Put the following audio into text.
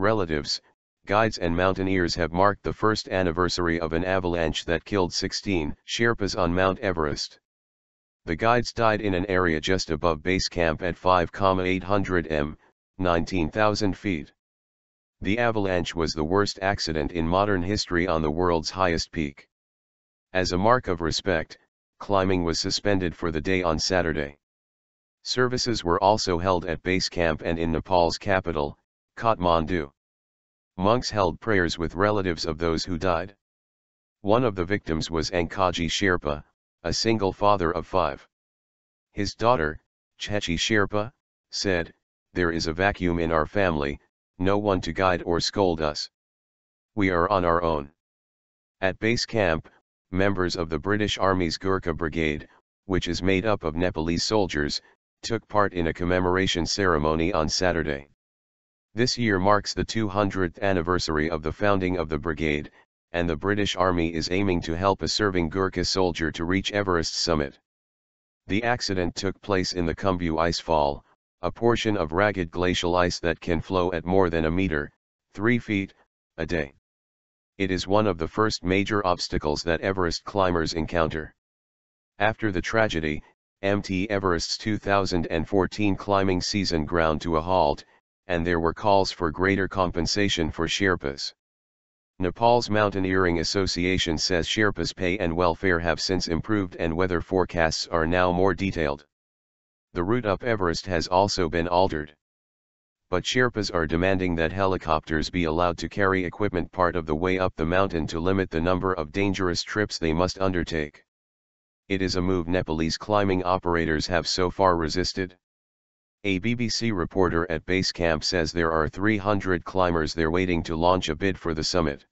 relatives, guides and mountaineers have marked the first anniversary of an avalanche that killed 16 Sherpas on Mount Everest. The guides died in an area just above base camp at 5,800 m, 19,000 feet. The avalanche was the worst accident in modern history on the world's highest peak. As a mark of respect, climbing was suspended for the day on Saturday. Services were also held at base camp and in Nepal's capital, Kathmandu. Monks held prayers with relatives of those who died. One of the victims was Ang Kaji Sherpa, a single father of 5. His daughter, Chhechi Sherpa, said, "There is a vacuum in our family, no one to guide or scold us. We are on our own." At base camp, members of the British Army's Gurkha brigade, which is made up of Nepalese soldiers, took part in a commemoration ceremony on Saturday. This year marks the 200th anniversary of the founding of the brigade, and the British Army is aiming to help a serving Gurkha soldier to reach Everest's summit. The accident took place in the Kathmandu icefall, a portion of ragged glacial ice that can flow at more than a meter, 3 feet, a day. It is one of the first major obstacles that Everest climbers encounter. After the tragedy, Mount Everest's 2014 climbing season ground to a halt, and there were calls for greater compensation for Sherpas. Nepal's Mountaineering Association says Sherpas' pay and welfare have since improved and weather forecasts are now more detailed. The route up Everest has also been altered. But Sherpas are demanding that helicopters be allowed to carry equipment part of the way up the mountain to limit the number of dangerous trips they must undertake. It is a move Nepalese climbing operators have so far resisted. A BBC reporter at base camp says there are 300 climbers there waiting to launch a bid for the summit.